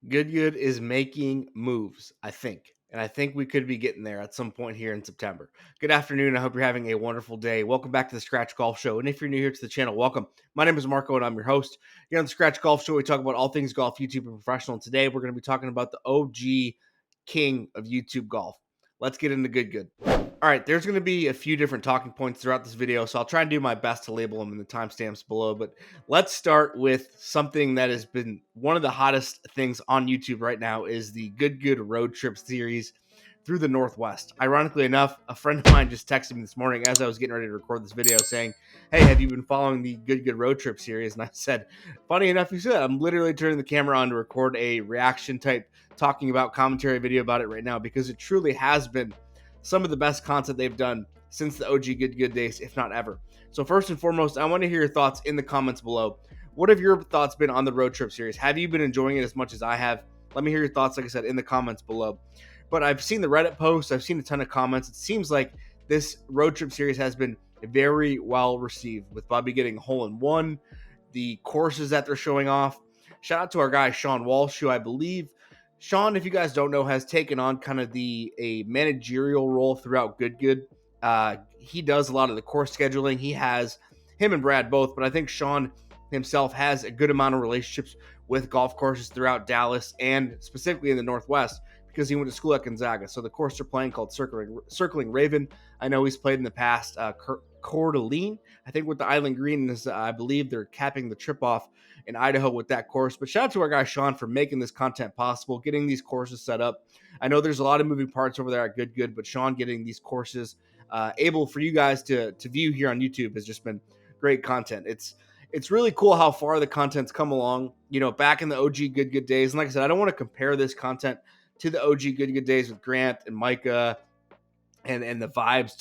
Good is making moves, I think. And I think we could be getting there at some point here in September. Good afternoon. I hope you're having a wonderful day. Welcome back to the Scratch Golf Show. And if you're new here to the channel, welcome. My name is Marco, and I'm your host. Here on the Scratch Golf Show, we talk about all things golf, YouTube, and professional. And today, we're going to be talking about the OG king of YouTube golf. Let's get into good. All right, there's going to be a few different talking points throughout this video, so I'll try and do my best to label them in the timestamps below. But let's start with something that has been one of the hottest things on YouTube right now is the Good Road Trip series through the Northwest. Ironically enough, a friend of mine just texted me this morning as I was getting ready to record this video saying, "Hey, have you been following the Good Road Trip series?" And I said, funny enough, you said, I'm literally turning the camera on to record a reaction type talking about commentary video about it right now because it truly has been some of the best content they've done since the OG Good days, if not ever. So first and foremost, I want to hear your thoughts in the comments below. What have your thoughts been on the Road Trip series? Have you been enjoying it as much as I have? Let me hear your thoughts, like I said, in the comments below. But I've seen the Reddit posts. I've seen a ton of comments. It seems like this Road Trip series has been very well received, with Bobby getting a hole-in-one, the courses that they're showing off. Shout out to our guy, Sean Walsh, who I believe Sean, if you guys don't know, has taken on kind of a managerial role throughout Good. He does a lot of the course scheduling. He has him and Brad both, but I think Sean himself has a good amount of relationships with golf courses throughout Dallas and specifically in the Northwest because he went to school at Gonzaga. So the course they're playing called Circling Raven. I know he's played in the past. Coeur d'Alene, I think, with the Island Green is, I believe they're capping the trip off in Idaho with that course. But shout out to our guy Sean for making this content possible, getting these courses set up. I know there's a lot of moving parts over there at Good, but Sean getting these courses able for you guys to view here on YouTube has just been great content. It's really cool how far the content's come along, back in the OG Good days. And like I said, I don't want to compare this content to the OG Good days with Grant and Micah and the vibes,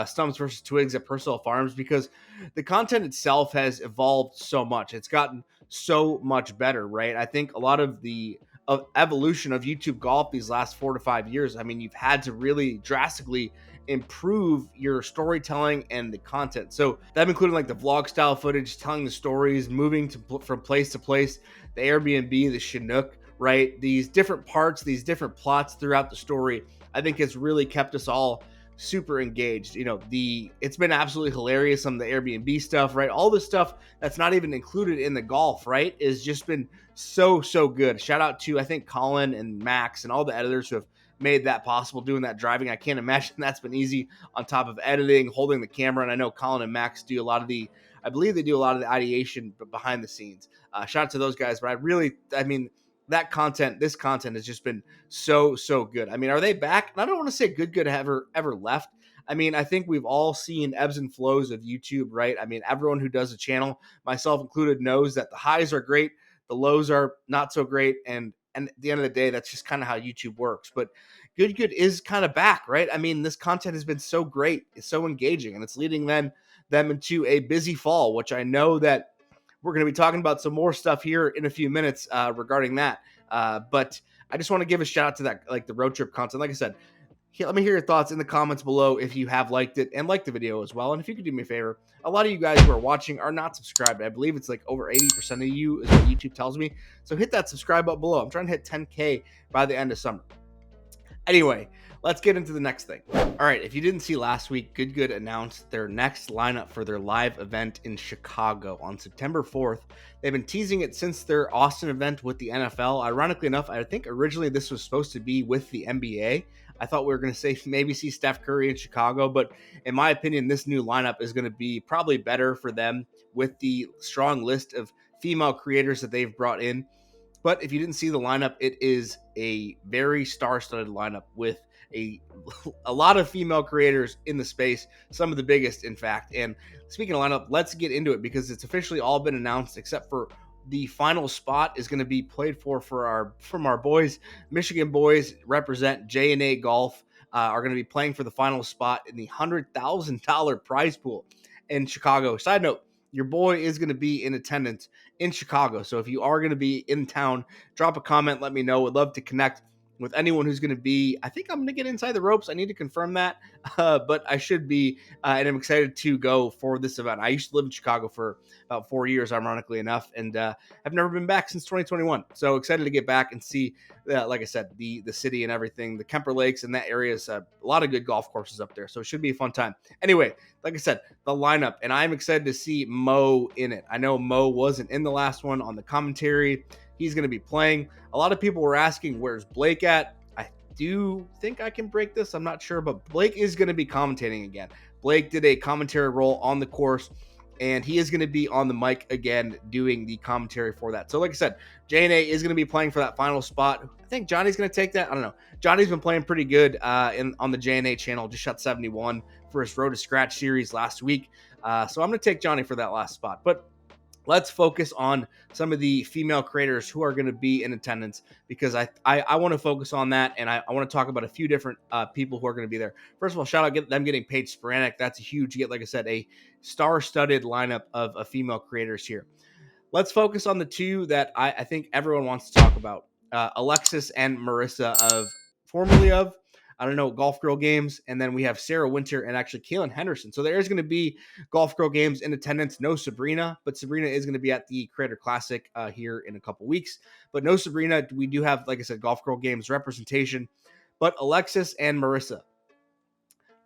Stumps versus Twigs at Purcell Farms, because the content itself has evolved so much. It's gotten so much better, right? I think a lot of the evolution of YouTube golf these last 4 to 5 years, I mean, you've had to really drastically improve your storytelling and the content. So that including like the vlog style footage, telling the stories, moving from place to place, the Airbnb, the Chinook, right? These different parts, these different plots throughout the story, I think has really kept us all super engaged. It's been absolutely hilarious. Some of the Airbnb stuff, right? All the stuff that's not even included in the golf, right, is just been so good. Shout out to, I think, Colin and Max and all the editors who have made that possible, doing that driving. I can't imagine that's been easy on top of editing, holding the camera. And I know Colin and Max do a lot of I believe they do a lot of the ideation behind the scenes. Shout out to those guys. But this content has just been so good. I mean, are they back? And I don't want to say Good ever left. I mean, I think we've all seen ebbs and flows of YouTube, right? I mean, everyone who does a channel, myself included, knows that the highs are great, the lows are not so great, and at the end of the day, that's just kind of how YouTube works. But Good is kind of back, right? I mean, this content has been so great, it's so engaging, and it's leading them into a busy fall, which I know that we're going to be talking about some more stuff here in a few minutes regarding that. But I just want to give a shout out to that, like the road trip content. Like I said, let me hear your thoughts in the comments below if you have liked it and liked the video as well. And if you could do me a favor, a lot of you guys who are watching are not subscribed. I believe it's like over 80% of you is what YouTube tells me. So hit that subscribe button below. I'm trying to hit 10K by the end of summer. Anyway, let's get into the next thing. All right, if you didn't see last week, Good announced their next lineup for their live event in Chicago on September 4th. They've been teasing it since their Austin event with the NFL. Ironically enough, I think originally this was supposed to be with the NBA. I thought we were going to say maybe see Steph Curry in Chicago, but in my opinion, this new lineup is going to be probably better for them with the strong list of female creators that they've brought in. But if you didn't see the lineup, it is a very star-studded lineup with a lot of female creators in the space, some of the biggest, in fact. And speaking of lineup, let's get into it because it's officially all been announced except for the final spot is going to be played from our boys. Michigan boys represent J&A Golf are going to be playing for the final spot in the $100,000 prize pool in Chicago. Side note, your boy is going to be in attendance in Chicago. So if you are going to be in town, drop a comment. Let me know. Would love to connect with anyone who's going to be. I think I'm going to get inside the ropes. I need to confirm that, but I should be, and I'm excited to go for this event. I used to live in Chicago for about 4 years, ironically enough, and I've never been back since 2021. So excited to get back and see, like I said, the city and everything, the Kemper Lakes and that area is a lot of good golf courses up there. So it should be a fun time. Anyway, like I said, the lineup, and I'm excited to see Mo in it. I know Mo wasn't in the last one on the commentary. He's going to be playing. A lot of people were asking, where's Blake at? I do think I can break this. I'm not sure, but Blake is going to be commentating again. Blake did a commentary role on the course, and he is going to be on the mic again doing the commentary for that. So like I said, J&A is going to be playing for that final spot. I think Johnny's going to take that. I don't know. Johnny's been playing pretty good on the J&A channel. Just shot 71 for his Road to Scratch series last week. So I'm going to take Johnny for that last spot. But let's focus on some of the female creators who are going to be in attendance, because I want to focus on that, and I want to talk about a few different people who are going to be there. First of all, shout out them getting Paige Spiranek. That's a huge get. Like I said, a star-studded lineup of female creators here. Let's focus on the two that I think everyone wants to talk about. Alexis and Marissa formerly of, I don't know, Golf Girl Games. And then we have Sarah Winter and actually Kaylin Henderson. So there is going to be Golf Girl Games in attendance. No Sabrina, but Sabrina is going to be at the Creator Classic here in a couple weeks. But no Sabrina. We do have, like I said, Golf Girl Games representation. But Alexis and Marissa,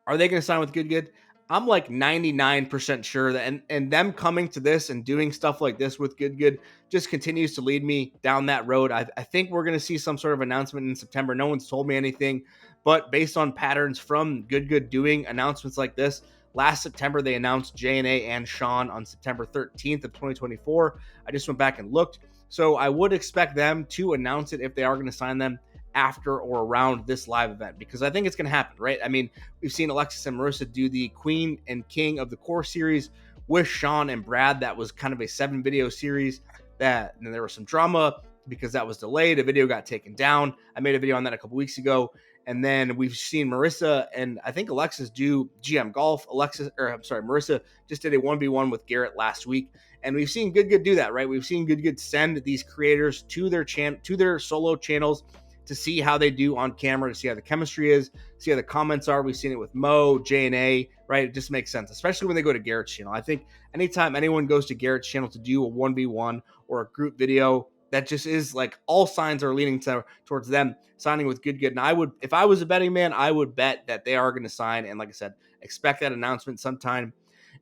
are they going to sign with Good? I'm like 99% sure that, and them coming to this and doing stuff like this with Good just continues to lead me down that road. I think we're going to see some sort of announcement in September. No one's told me anything, but based on patterns from Good doing announcements like this, last September they announced J&A and Sean on September 13th of 2024. I just went back and looked. So I would expect them to announce it if they are going to sign them after or around this live event, because I think it's going to happen, right? I mean, we've seen Alexis and Marissa do the Queen and King of the Core series with Sean and Brad. That was kind of a 7-video series and then there was some drama because that was delayed. A video got taken down. I made a video on that a couple weeks ago. And then we've seen Marissa and I think Alexis do GM Golf. Marissa just did a 1v1 with Garrett last week. And we've seen Good do that, right? We've seen Good send these creators to their solo channels to see how they do on camera, to see how the chemistry is, see how the comments are. We've seen it with Mo, J&A, right? It just makes sense, especially when they go to Garrett's channel. I think anytime anyone goes to Garrett's channel to do a 1v1 or a group video, that just is like all signs are leaning towards them signing with Good. And if I was a betting man, I would bet that they are going to sign. And like I said, expect that announcement sometime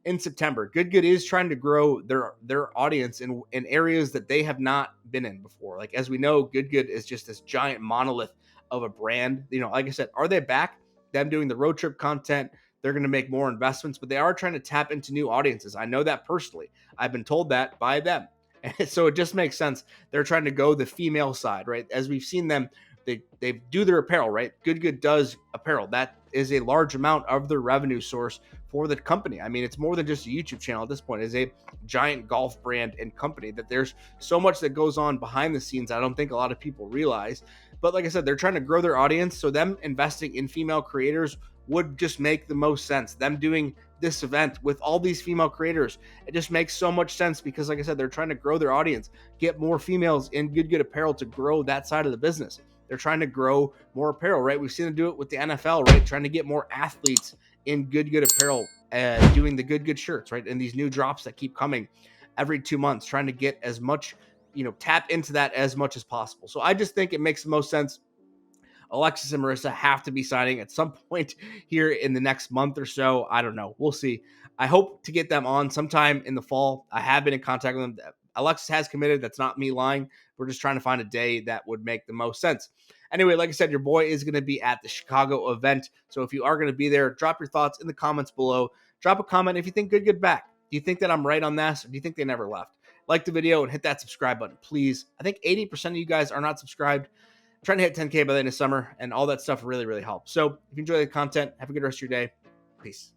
in September. Good is trying to grow their audience in areas that they have not been in before. Like, as we know, Good is just this giant monolith of a brand. You know, like I said, are they back? Them doing the road trip content, they're going to make more investments, but they are trying to tap into new audiences. I know that personally. I've been told that by them. And so it just makes sense. They're trying to go the female side, right? As we've seen them, they do their apparel, right? Good does apparel. That is a large amount of their revenue source for the company. I mean, it's more than just a YouTube channel at this point. It's a giant golf brand and company that there's so much that goes on behind the scenes I don't think a lot of people realize. But like I said, they're trying to grow their audience, so them investing in female creators would just make the most sense. Them doing this event with all these female creators, it just makes so much sense because, like I said, they're trying to grow their audience, get more females in Good apparel to grow that side of the business. They're trying to grow more apparel, right? We've seen them do it with the NFL, right? Trying to get more athletes in Good apparel, doing the Good shirts, right? And these new drops that keep coming every 2 months, trying to get as much, tap into that as much as possible. So I just think it makes the most sense. Alexis and Marissa have to be signing at some point here in the next month or so. I don't know. We'll see. I hope to get them on sometime in the fall. I have been in contact with them. Alexis has committed. That's not me lying. We're just trying to find a day that would make the most sense. Anyway, like I said, your boy is going to be at the Chicago event. So if you are going to be there, drop your thoughts in the comments below. Drop a comment if you think Good back. Do you think that I'm right on this, or do you think they never left? Like the video and hit that subscribe button, please. I think 80% of you guys are not subscribed. I'm trying to hit 10K by the end of summer, and all that stuff really, really helps. So if you enjoy the content, have a good rest of your day. Peace.